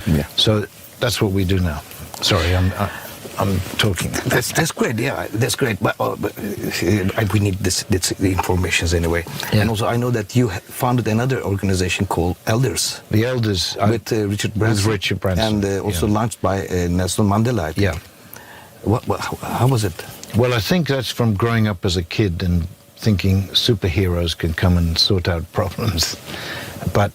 Yeah. So that's what we do now. Sorry, I'm talking. That's great. Yeah, that's great. But we need the informations anyway. Yeah. And also, I know that you founded another organization called Elders. The Elders With Richard Branson. With Richard Branson. And also launched by Nelson Mandela. I think. Yeah. How was it? Well, I think that's from growing up as a kid and thinking superheroes can come and sort out problems. But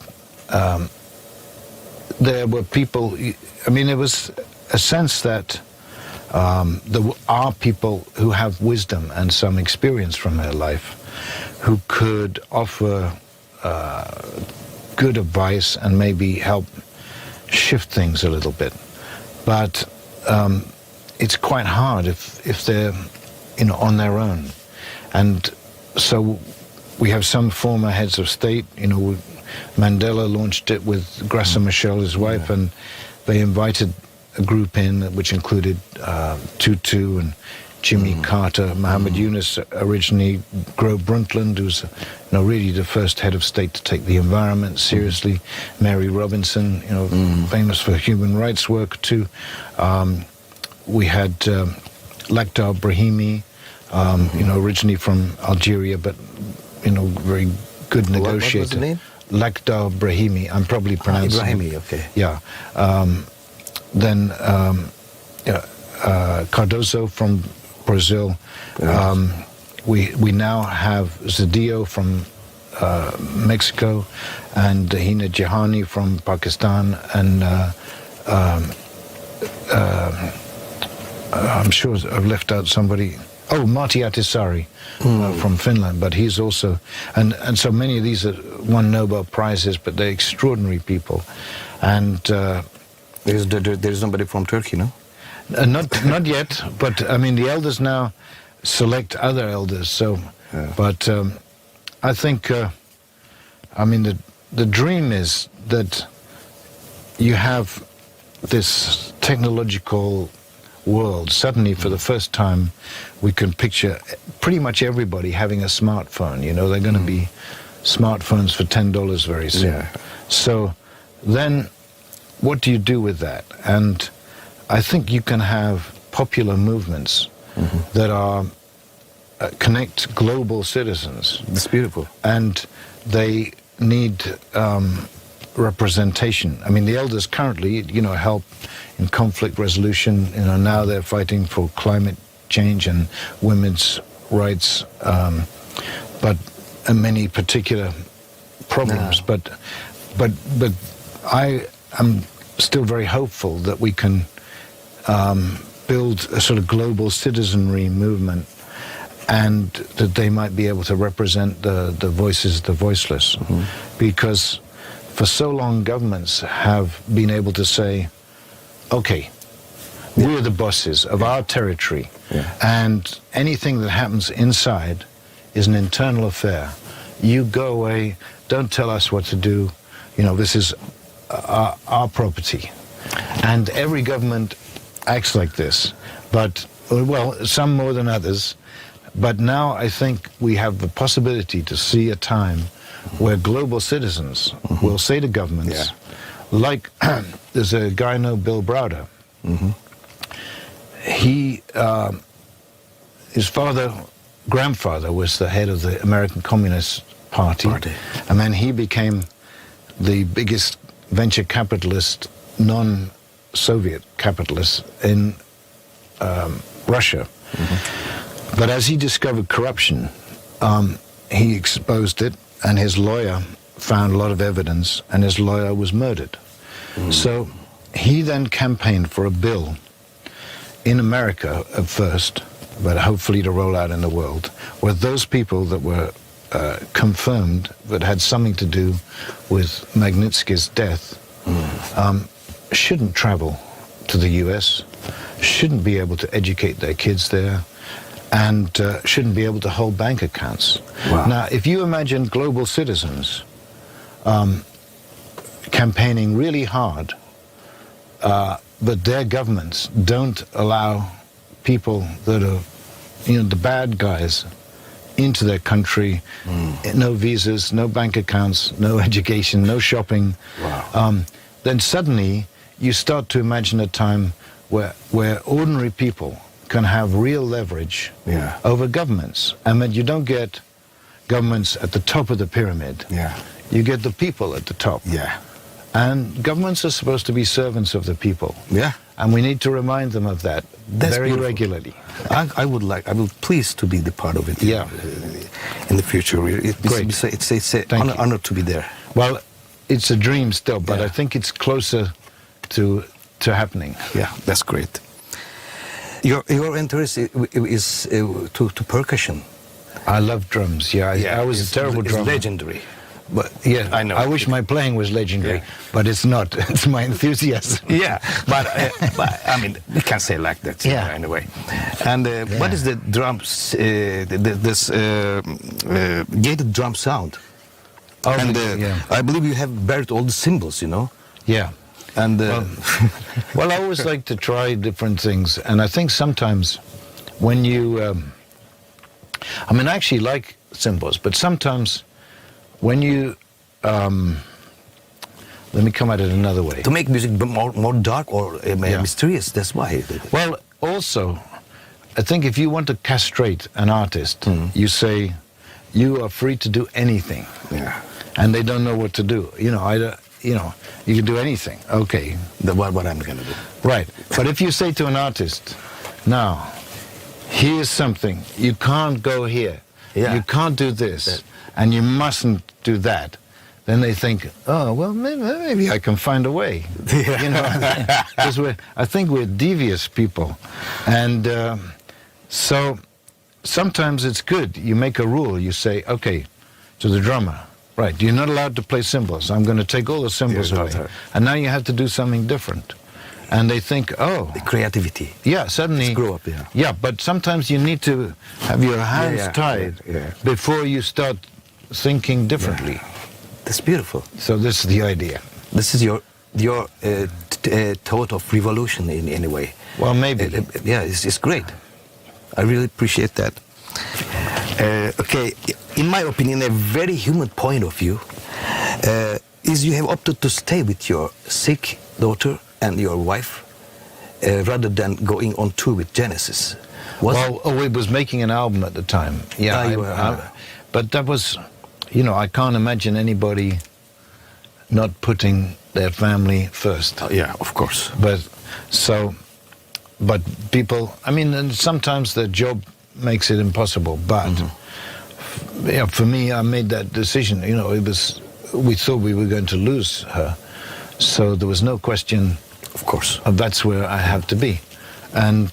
there were people, I mean, there was a sense that there are people who have wisdom and some experience from their life who could offer good advice and maybe help shift things a little bit. But it's quite hard if they're, on their own. And so we have some former heads of state, Mandela launched it with Graça Machel, his wife, and they invited a group in which included Tutu and Jimmy Carter, Muhammad Yunus originally, Gro Brundtland, who's really the first head of state to take the environment seriously, Mary Robinson, famous for human rights work too. We had Lakhdar Brahimi, originally from Algeria, but very good negotiator. What was the name? Lakhdar Brahimi. I'm probably pronouncing Brahimi, okay. Yeah. Then Cardoso from Brazil. We now have Zedillo from Mexico, and Hina Jahani from Pakistan, and I'm sure I've left out somebody. Oh, Marty Ahtisaari from Finland, but he's also, and so many of these won Nobel Prizes, but they're extraordinary people. And there's nobody from Turkey, no? Not yet, but I mean the elders now select other elders. So, but I think, I mean the dream is that you have this technological world. Suddenly, for the first time, we can picture pretty much everybody having a smartphone. They're going to be smartphones for $10 very soon. Yeah. So then what do you do with that? And I think you can have popular movements that are connect global citizens. That's beautiful. And they need representation. I mean, the elders currently, help in conflict resolution. Now they're fighting for climate change and women's rights, but many particular problems. No. But I am still very hopeful that we can build a sort of global citizenry movement, and that they might be able to represent the voices, the voiceless, because for so long governments have been able to say, okay, we're the bosses of our territory, and anything that happens inside is an internal affair. You go away, don't tell us what to do, this is our property. And every government acts like this, but, well, some more than others, but now I think we have the possibility to see a time where global citizens will say to governments, like there's a guy named Bill Browder. He, his grandfather was the head of the American Communist Party, and then he became the biggest venture capitalist, non-Soviet capitalist in Russia. But as he discovered corruption, he exposed it, and his lawyer found a lot of evidence, and his lawyer was murdered. So he then campaigned for a bill in America at first, but hopefully to roll out in the world, where those people that were confirmed that had something to do with Magnitsky's death shouldn't travel to the US, shouldn't be able to educate their kids there, and shouldn't be able to hold bank accounts. Wow. Now, if you imagine global citizens campaigning really hard, but their governments don't allow people that are, the bad guys into their country, no visas, no bank accounts, no education, no shopping, then suddenly you start to imagine a time where ordinary people can have real leverage Yeah. over governments. And that you don't get governments at the top of the pyramid. Yeah. You get the people at the top. Yeah. And governments are supposed to be servants of the people. Yeah. And we need to remind them of that That's very beautiful. regularly. I would pleased to be the part of it. Yeah. In the future, Great. It's an Thank you. honor to be there. Well, it's a dream still, but Yeah. I think it's closer to happening. Yeah, that's great. Your interest is to percussion. I love drums. Yeah, I was a terrible it's drummer. legendary. But Yeah, I know. I wish my playing was legendary, Yeah. but it's not. It's my enthusiasm. Yeah, but I mean, we can say like that. Yeah. Anyway, and what is the drums? This gated drum sound. Oh, And yeah. I believe you have buried all the cymbals, you know. Yeah. And Well, I always like to try different things, and I think sometimes when you, I mean, I actually like cymbals, but sometimes when you, let me come at it another way. to make music more dark or mysterious, that's why. Well, also, I think if you want to castrate an artist, you say, you are free to do anything, Yeah. and they don't know what to do. You know, you can do anything. Okay, What I'm gonna do. right. But if you say to an artist, now, here's something, you can't go here, Yeah. you can't do this, and you mustn't do that, then they think, oh, well, maybe I can find a way. You know, because I think we're devious people. And so sometimes it's good. You make a rule. You say, okay, to the drummer, right, you're not allowed to play cymbals. I'm going to take all the cymbals Yeah, away. not her. And now you have to do something different. And they think, oh, Creativity. yeah, suddenly. Let's grow up, yeah. Yeah, but sometimes you need to have your hands yeah, tied yeah. before you start thinking differently. That's beautiful. So this is the idea. This is your thought of revolution in a way. Well, maybe. Yeah, it's great. I really appreciate that. Okay, in my opinion, a very human point of view is you have opted to stay with your sick daughter and your wife rather than going on tour with Genesis. We was making an album at the time. Yeah, you were, but that was, you know, I can't imagine anybody not putting their family first. Yeah, of course. But people, I mean, and sometimes the job makes it impossible. But yeah, for me, I made that decision. You know, we thought we were going to lose her, so there was no question. Of course. That's where I have to be, and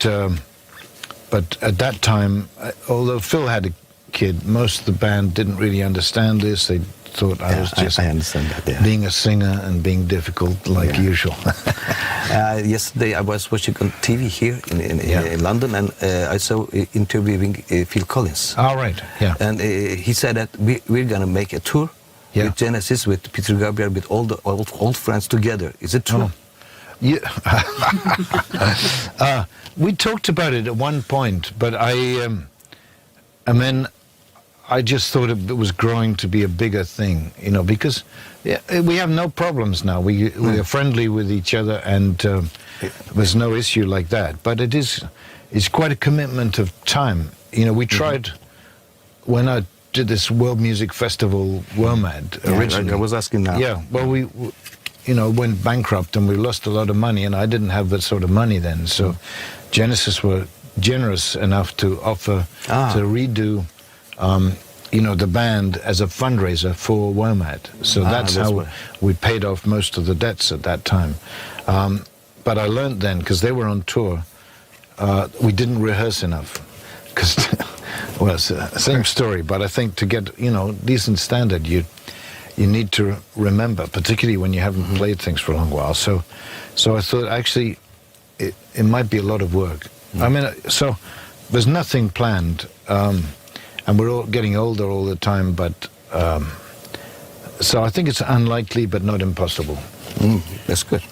but at that time, although Phil had a kid, most of the band didn't really understand this. They thought I was just I understand that. Yeah. being a singer and being difficult like usual. Yesterday I was watching on TV here in London, and I saw interviewing Phil Collins. All right, yeah. And he said that we're going to make a tour with Genesis, with Peter Gabriel, with all the old friends together. Is it true? Oh. Yeah. We talked about it at one point, but and then I just thought it was growing to be a bigger thing, you know, because we have no problems now. We are friendly with each other, and there's no issue like that. But it's quite a commitment of time. You know, we tried when I did this World Music Festival, WOMAD, originally. I was asking now. Yeah, well, we you know, went bankrupt and we lost a lot of money, and I didn't have that sort of money then. So Genesis were generous enough to offer to redo, you know, the band as a fundraiser for WOMAD. So that's how we paid off most of the debts at that time. But I learned then, because they were on tour, we didn't rehearse enough. Because, well, it's the same story, but I think to get, you know, decent standard, you need to remember, particularly when you haven't played things for a long while. So I thought, actually, it might be a lot of work. I mean, so there's nothing planned, and we're all getting older all the time, but so I think it's unlikely, but not impossible. That's good.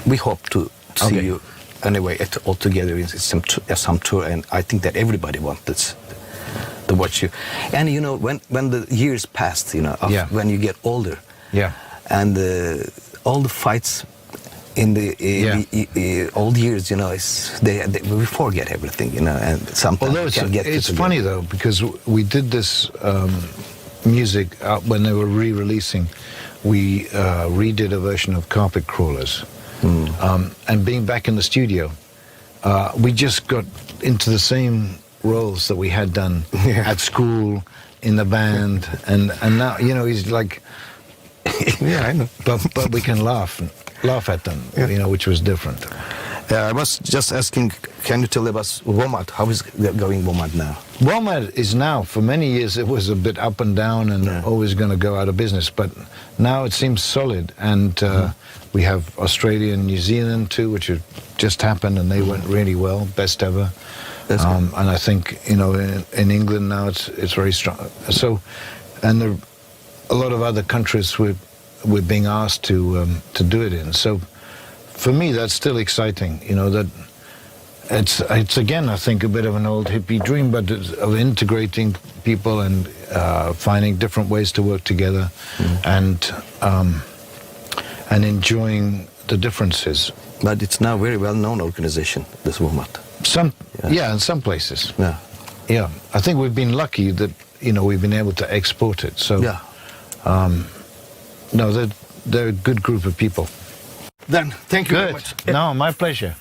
We hope to see you anyway all together in some tour, and I think that everybody wants this. To watch you, and you know, when the years passed, you know, when you get older, and all the fights in the old years, you know, we forget everything, you know, and sometimes Although we can get it's together. funny though, because we did this music when they were re-releasing. We redid a version of Carpet Crawlers, and being back in the studio, we just got into the same roles that we had done at school, in the band, and now, you know, he's like, Yeah, I know. but we can laugh at them, you know, which was different. I was just asking, can you tell us WOMAD? How is going WOMAD now? WOMAD is now, for many years it was a bit up and down and always going to go out of business, but now it seems solid, and we have Australia and New Zealand too, which have just happened, and they went really well, best ever. And I think, you know, in England now it's very strong. So, and there are a lot of other countries we're being asked to do it in. So, for me, that's still exciting. You know, that it's again, I think, a bit of an old hippie dream, but of integrating people and finding different ways to work together, and enjoying the differences. But it's now a very well-known organization, this WOMAD. In some places. Yeah. Yeah, I think we've been lucky that, you know, we've been able to export it. So, no, they're a good group of people. Then, thank you very Good. much. No, my pleasure.